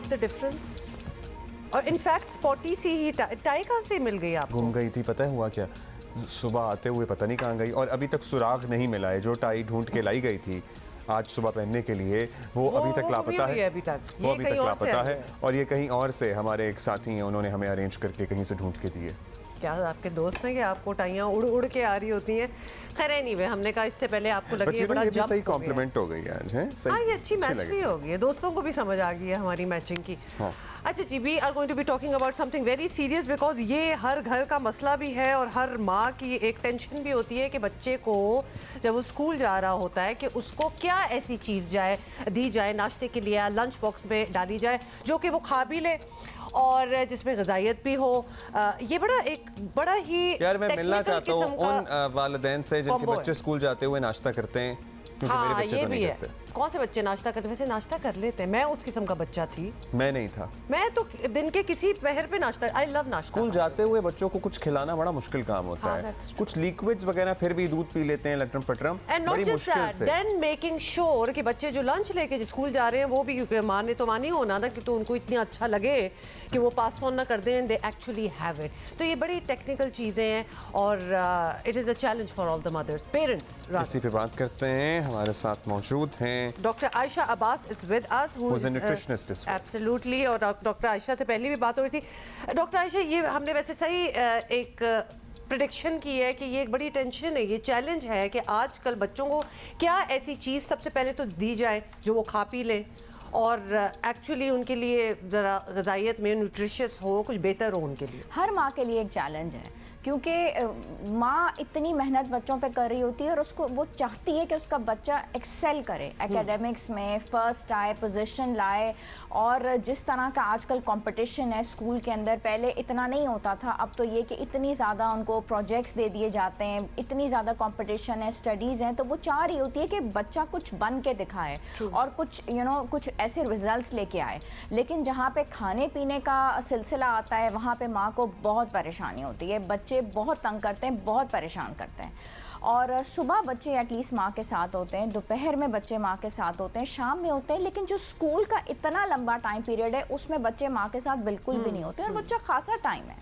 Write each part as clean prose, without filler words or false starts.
Spot the difference? और in fact spotty सी ही tie कहाँ से मिल गई आपको? गुम गई थी, पता है हुआ क्या, सुबह आते हुए पता नहीं कहाँ गई और अभी तक सुराग नहीं मिला है। जो टाई ढूंढ के लाई गई थी आज सुबह पहनने के लिए वो अभी तक लापता है। वो अभी तक लापता है और ये कहीं और से हमारे एक साथी हैं, उन्होंने हमें अरेंज करके कहीं से ढूंढ के दिए। क्या आपके दोस्त हैं कि आपको टाइयाँ उड़ उड़ के आ रही होती हैं? खैर एनीवे, हमने कहा इससे पहले आपको लगे ये बड़ा जंप सही कॉम्प्लीमेंट हो गई आज है। हाँ, ये अच्छी मैच भी हो गई है, दोस्तों को भी समझ आ गई है हमारी मैचिंग की। हाँ। अच्छा जी, we are going to be talking about something very serious because ये हर घर का मसला भी है और हर माँ की एक टेंशन भी होती है कि बच्चे को जब वो स्कूल जा रहा होता है कि उसको क्या ऐसी चीज़ दी जाए नाश्ते के लिए, लंच बॉक्स में डाली जाए जो कि वो खा भी ले और जिसमें ग़िज़ाइयत भी हो। ये बड़ा ही यार मैं मिलना चाहता हूँ उन वालिदैन से जिनके बच्चे स्कूल जाते हुए नाश्ता करते हैं, क्योंकि हाँ, मेरे बच्चे ये तो भी नहीं है। करते। कौन से बच्चे नाश्ता करते? वैसे नाश्ता कर लेते हैं, मैं उस किस्म का बच्चा थी। मैं नहीं था। मैं तो दिन के किसी पहर पे नाश्ता, आई लव नाश्ता। स्कूल जाते हुए बच्चों को कुछ खिलाना बड़ा मुश्किल काम होता हाँ, है। that's true. कुछ लिक्विड्स वगैरह फिर भी दूध पी लेते हैं लटरम पटरम, एंड नॉट बड़ी जस्ट मुश्किल दैट, से। देन मेकिंग श्योर कि बच्चे जो लंच लेके स्कूल जा रहे हैं वो भी, क्योंकि माँ ने तो मानी होना था कि तो उनको इतनी अच्छा लगे कि वो पास ऑन ना कर दें, दे एक्चुअली हैव इट। तो ये बड़ी टेक्निकल चीज़ें हैं और it is a challenge for all the mothers, parents. इसी पे बात करते हैं, हमारे साथ मौजूद हैं doctor Ayesha Abbas is with us, who is a nutritionist as well. Absolutely. और डॉक्टर आयशा से पहले भी बात हो रही थी। डॉक्टर आयशा, ये हमने वैसे सही एक प्रेडिक्शन की है कि ये एक बड़ी टेंशन है, ये चैलेंज है कि आजकल बच्चों को क्या ऐसी चीज़ सबसे पहले तो दी जाए जो वो खा पी लें और एक्चुअली उनके लिए ज़रा ग़िज़ाइयत में न्यूट्रिशियस हो, कुछ बेहतर हो उनके लिए। हर माँ के लिए एक चैलेंज है, क्योंकि माँ इतनी मेहनत बच्चों पे कर रही होती है और उसको वो चाहती है कि उसका बच्चा एक्सेल करे एकेडमिक्स में, फर्स्ट आए, पोजीशन लाए। और जिस तरह का आजकल कंपटीशन है स्कूल के अंदर, पहले इतना नहीं होता था, अब तो ये कि इतनी ज़्यादा उनको प्रोजेक्ट्स दे दिए जाते हैं, इतनी ज़्यादा कंपटीशन है, स्टडीज़ हैं, तो वो चाह रही होती है कि बच्चा कुछ बन के दिखाए और कुछ कुछ ऐसे रिजल्ट्स लेके आए। लेकिन जहाँ पे खाने पीने का सिलसिला आता है वहाँ पे माँ को बहुत परेशानी होती है, बच्चे बहुत तंग करते हैं, बहुत परेशान करते हैं। और सुबह बच्चे एटलीस्ट माँ के साथ होते हैं, दोपहर में बच्चे माँ के साथ होते हैं, शाम में होते हैं, लेकिन जो स्कूल का इतना लंबा टाइम पीरियड है उसमें बच्चे माँ के साथ बिल्कुल भी नहीं होते और बच्चा खासा टाइम है।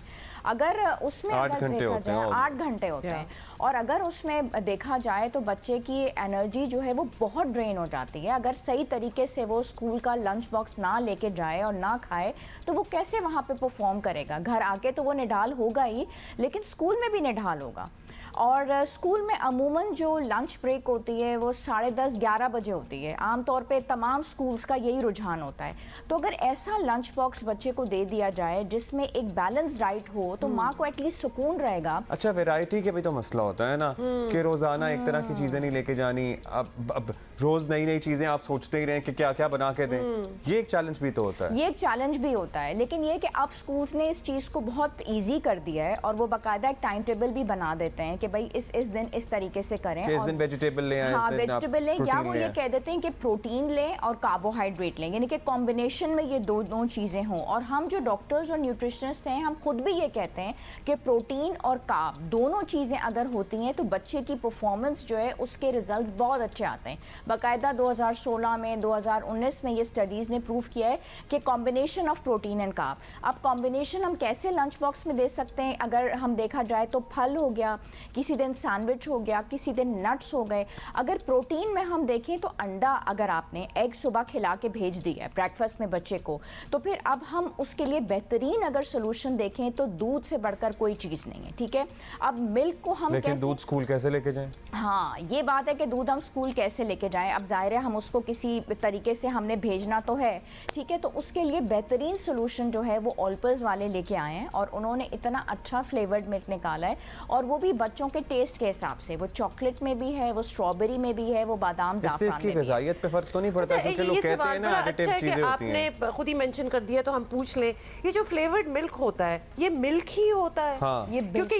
अगर उसमें 8 अगर घंटे देखा होते हैं, जाए 8 घंटे होते हैं और अगर उसमें देखा जाए तो बच्चे की एनर्जी जो है वो बहुत ड्रेन हो जाती है। अगर सही तरीके से वो स्कूल का लंच बॉक्स ना लेके जाए और ना खाए तो वो कैसे वहाँ पे परफॉर्म करेगा? घर आके तो वो निढाल होगा ही, लेकिन स्कूल में भी निढाल होगा। और स्कूल में अमूमन जो लंच ब्रेक होती है वो 10:30-11 बजे होती है, आमतौर पे तमाम स्कूल्स का यही रुझान होता है। तो अगर ऐसा लंच बॉक्स बच्चे को दे दिया जाए जिसमें एक बैलेंस डाइट हो तो माँ को एटलीस्ट सुकून रहेगा। अच्छा, वैरायटी के भी तो मसला होता है ना कि रोजाना एक तरह की चीजें नहीं लेके जानी। अब रोज नई नई चीजें आप सोचते ही रहे कि क्या क्या बना के दें, ये एक चैलेंज भी तो होता है। ये एक चैलेंज भी होता है, लेकिन ये कि अब स्कूल्स ने इस चीज़ को बहुत ईजी कर दिया है और वो बाकायदा एक टाइम टेबल भी बना देते हैं कि भाई इस दिन इस तरीके से करें। इस दिन वेजिटेबल लें, हाँ, वेजिटेबल लें, या वो ये कह देते हैं कि प्रोटीन लें और कार्बोहाइड्रेट लें, यानी कि कॉम्बिनेशन में ये दो चीज़ें हों। और हम जो डॉक्टर्स और न्यूट्रिशनिस्ट हैं, हम खुद भी ये कहते हैं कि प्रोटीन और कार्ब दोनों चीज़ें अगर होती हैं तो बच्चे की परफॉर्मेंस जो है उसके रिजल्ट्स बहुत अच्छे आते हैं। बाकायदा 2016 में, 2019 में ये स्टडीज़ ने प्रूव किया है कि combination of protein and carb. अब कॉम्बिनेशन हम कैसे लंच बॉक्स में दे सकते हैं? अगर हम देखा जाए तो फल हो गया, किसी दिन सैंडविच हो गया, किसी दिन नट्स हो गए। अगर प्रोटीन में हम देखें तो अंडा, अगर आपने एग सुबह खिला के भेज दिया है ब्रेकफास्ट में बच्चे को, तो फिर अब हम उसके लिए बेहतरीन अगर सोल्यूशन देखें तो दूध से बढ़कर कोई चीज़ नहीं है। ठीक है, अब मिल्क को हम लेकिन दूध स्कूल कैसे लेके जाएं? हाँ, ये बात है कि दूध हम स्कूल कैसे लेके जाएं। अब जाहिर है हम उसको किसी तरीके से हमने भेजना तो है, ठीक है, तो उसके लिए बेहतरीन सोल्यूशन जो है वो ऑल्पर्स वाले लेके आए हैं और उन्होंने इतना अच्छा फ्लेवर्ड मिल्क निकाला है और वो भी बच्चों के टेस्ट के हिसाब से। वो चॉकलेट में भी है, वो स्ट्रॉबेरी में भी है, वो बादाम इससे इसकी ग़िज़ाइयत पे फर्क तो नहीं पड़ता? क्योंकि लोग कहते हैं ना एडिटिव चीजें होती हैं। आपने खुद ही मेंशन कर दिया तो हम पूछ लें, ये जो फ्लेवर्ड मिल्क होता है ये मिल्क ही होता है? हाँ। क्योंकि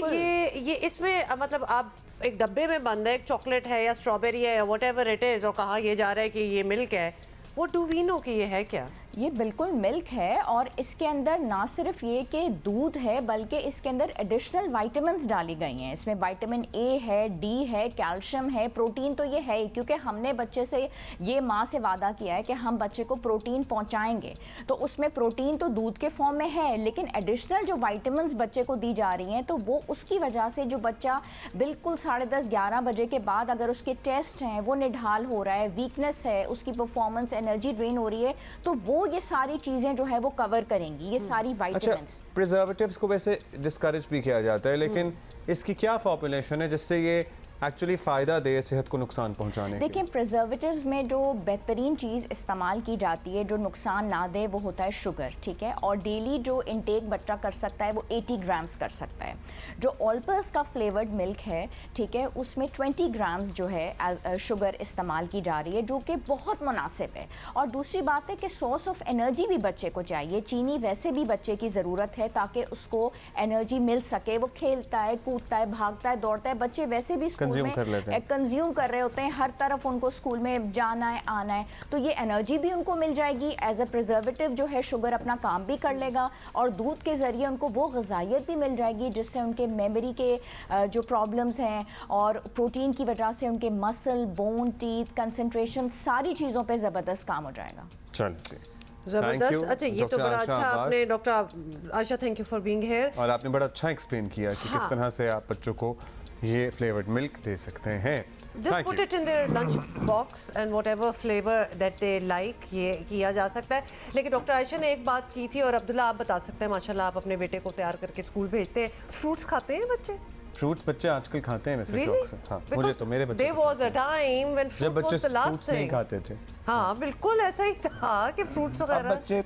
ये इसमें मतलब आप एक डब्बे में बंद है, एक चॉकलेट है या स्ट्रॉबेरी है या व्हाटएवर इट इज और कहा ये जा रहा है कि ये मिल्क है, वो डू वी नो कि ये है क्या? ये बिल्कुल मिल्क है और इसके अंदर ना सिर्फ ये कि दूध है बल्कि इसके अंदर एडिशनल विटामिन्स डाली गई हैं। इसमें विटामिन ए है, डी है, कैल्शियम है, प्रोटीन तो ये है ही, क्योंकि हमने बच्चे से ये माँ से वादा किया है कि हम बच्चे को प्रोटीन पहुँचाएंगे। तो उसमें प्रोटीन तो दूध के फॉर्म में है, लेकिन एडिशनल जो विटामिन्स बच्चे को दी जा रही हैं तो वो उसकी वजह से जो बच्चा बिल्कुल 10:30-11 बजे के बाद अगर उसके टेस्ट हैं, वो निढाल हो रहा है, वीकनेस है, उसकी परफॉर्मेंस, एनर्जी ड्रेन हो रही है, तो वो ये सारी चीजें जो है वो कवर करेंगी, ये सारी विटामिन्स। अच्छा, प्रिजर्वेटिव्स को वैसे डिस्करेज भी किया जाता है, लेकिन इसकी क्या फॉर्मुलेशन है जिससे ये एक्चुअली फ़ायदा दे सेहत को नुकसान पहुंचाने के? देखिए, प्रिजर्वेटिव्स में जो बेहतरीन चीज़ इस्तेमाल की जाती है जो नुकसान ना दे वो होता है शुगर, ठीक है। और डेली जो इनटेक बच्चा कर सकता है वो 80 ग्राम्स कर सकता है। जो ऑलपर्स का फ्लेवर्ड मिल्क है, ठीक है, उसमें 20 ग्राम्स जो है शुगर इस्तेमाल की जा रही है, जो कि बहुत मुनासिब है। और दूसरी बात है कि सोर्स ऑफ एनर्जी भी बच्चे को चाहिए। चीनी वैसे भी बच्चे की ज़रूरत है ताकि उसको एनर्जी मिल सके। वो खेलता है, कूदता है, भागता है, दौड़ता है, बच्चे वैसे भी कंज्यूम कर रहे होते हैं, हर तरफ उनको स्कूल में जाना है, आना है, तो ये एनर्जी भी उनको मिल जाएगी। एज अ प्रिजर्वेटिव जो है शुगर अपना काम भी कर लेगा और दूध के ज़रिए उनको वो ग़िज़ाइयत भी मिल जाएगी जिससे उनके मेमोरी के जो प्रॉब्लम्स हैं और प्रोटीन की वजह से उनके मसल, बोन, टीथ, कंसंट्रेशन, सारी चीज़ों पे ज़बरदस्त काम हो जाएगा। चलिए, जबरदस्त। अच्छा, ये तो बड़ा अच्छा आपने doctor Asha, thank you for being here. और आपने बड़ा अच्छा एक्सप्लेन किया कि किस तरह से आप बच्चों को ये फ्लेवर्ड मिल्क दे सकते हैं। Just put it in their lunch box and whatever flavor that they like, ये किया जा सकता है। लेकिन डॉक्टर आयशा ने एक बात की थी और अब्दुल्ला आप बता सकते हैं, माशाल्लाह आप अपने बेटे को तैयार करके स्कूल भेजते हैं, फ्रूट्स खाते हैं बच्चे? फ्रूट्स बच्चे आजकल खाते हैं वैसे शौक से। हाँ, मुझे तो मेरे बच्चे There was a time when जब fruit बच्चे was the last फ्रूट्स नहीं thing। खाते थे। हाँ, बिल्कुल ऐसा ही था कि फ्रूट्स अब वगैरह। बच्चे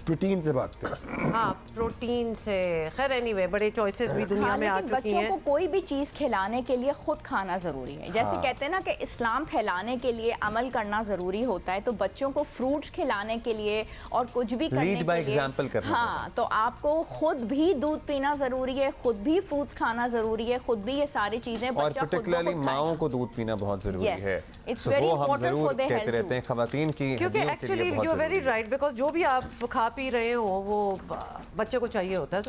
प्रोटीन से भागते हैं। हाँ, प्रोटीन से। खैर एनीवे, बड़े चॉइसेस भी दुनिया में आ चुकी बच्चों हैं। को कोई भी चीज़ खिलाने के लिए खुद खाना ज़रूरी है। जैसे कहते हैं ना कि इस्लाम फैलाने के लिए अमल करना ज़रूरी होता है, तो बच्चों को फ्रूट्स खिलाने के लिए और कुछ भी करने लीड बाय के लिए, एग्जांपल करना हाँ, तो आपको खुद भी दूध पीना ज़रूरी है, खुद भी फ्रूट्स खाना ज़रूरी है, खुद भी ये सारी चीज़ें और पर्टिकुलरली माओं को दूध पीना बहुत ज़रूरी है। So वो हम ज़रूर कहते रहते हैं खवातीन की, क्योंकि actually you are very right, because जो भी आप खा पी रहे हो वो बच्चे को चाहिए होता है।